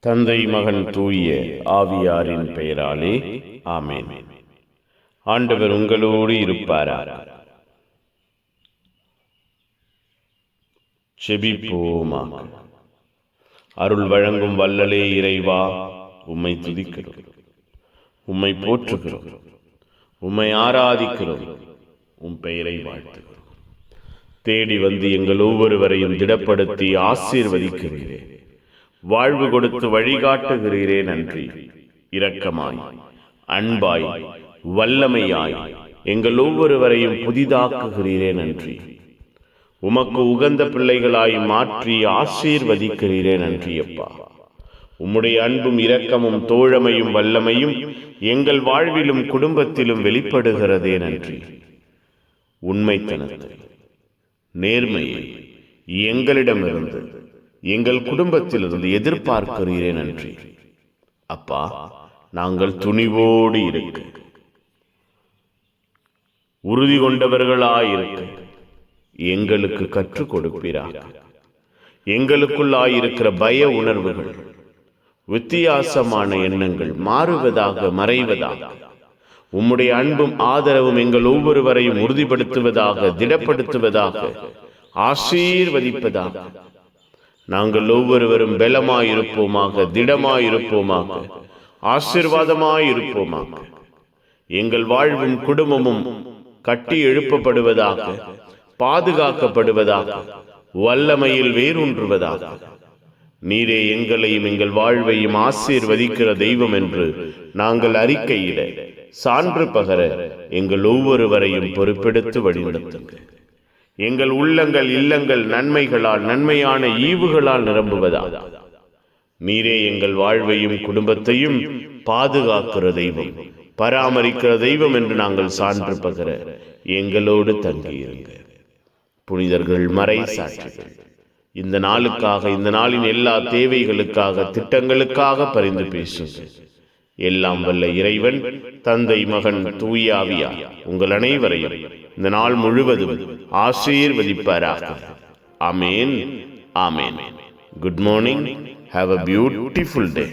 தந்தை மகன் தூய ஆவியாரின் பெயராலே ஆமென். ஆண்டவர் உங்களோடு இருப்பாராக. செபிப்போமாக. அருள் வழங்கும் வல்லலே இறைவா, உம்மை துதிக்கிறோம், உம்மை போற்றுகிறோம், உம்மை ஆராதிக்கிறோம், உம் பெயரை வாழ்த்துகிறோம். தேடி வந்து எங்கள் ஒவ்வொருவரையும் திடப்படுத்தி ஆசீர்வதிக்கிறீரே, வாழ்வு கொடுத்து வழிகாட்டுகிறீரே, நன்றி. இரக்கமாய், அன்பாய், வல்லமையாய் எங்கள் ஒவ்வொருவரையும் புதிதாக்குகிறீரே, நன்றி. உமக்கு உகந்த பிள்ளைகளாய் மாற்றி ஆசீர்வதிக்கிறீரே, நன்றி அப்பா. உம்முடைய அன்பும் இரக்கமும் தோழமையும் வல்லமையும் எங்கள் வாழ்விலும் குடும்பத்திலும் வெளிப்படுகிறதே, நன்றி. உண்மைத்தனத்தை, நேர்மையை எங்களிடமிருந்து, எங்கள் குடும்பத்திலிருந்து எதிர்பார்க்கிறீரே, நன்றி அப்பா. நாங்கள் துணிவோடு இருக்க, உறுதி கொண்டவர்களாயிருக்க எங்களுக்கு கற்றுக் கொடுப்பீராக. எங்களுக்குள்ளாயிருக்கிற பய உணர்வுகள், வித்தியாசமான எண்ணங்கள் மாறுவதாக, மறைவதாக, உம்முடைய அன்பும் ஆதரவும் எங்கள் ஒவ்வொருவரையும் உறுதிப்படுத்துவதாக, திடப்படுத்துவதாக, ஆசீர்வதிப்பதாக. நாங்கள் ஒவ்வொருவரும் பலமாயிருப்போமாக, திடமாயிருப்போமாக, ஆசீர்வாதமாயிருப்போமாக. எங்கள் வாழ்வும் குடும்பமும் கட்டி எழுப்பப்படுவதாக, பாதுகாக்கப்படுவதாக, வல்லமையில் வேரூன்றுவதாக. நீரே எங்களையும் எங்கள் வாழ்வையும் ஆசீர்வதிக்கிற தெய்வம் என்று நாங்கள் அறிக்கையிட, சான்று பகர எங்கள் ஒவ்வொருவரையும் பொறுப்பெடுத்து வழிநடத்துங்கள். எங்கள் உள்ளங்கள், இல்லங்கள் நன்மைகளால், நன்மையான ஈவுகளால் நிரம்புவதாக. நீரே எங்கள் வாழ்வையும் குடும்பத்தையும் பாதுகாக்கிற தெய்வம், பராமரிக்கிற தெய்வம் என்று நாங்கள் சான்று பகர எங்களோடு தங்கியிருங்க. புனிதர்கள், மறை சாட்சிகள், இந்த நாளுக்காக, இந்த நாளின் எல்லா தேவைகளுக்காக, திட்டங்களுக்காக பரிந்து பேசுங்க. எல்லாம் வல்ல இறைவன், தந்தை மகன் தூய ஆவியார் உங்கள் அனைவரையும் இந்த நாள் முழுவதும் ஆசீர்வதிப்பாராக. Amen, amen. Good morning. Have a beautiful day.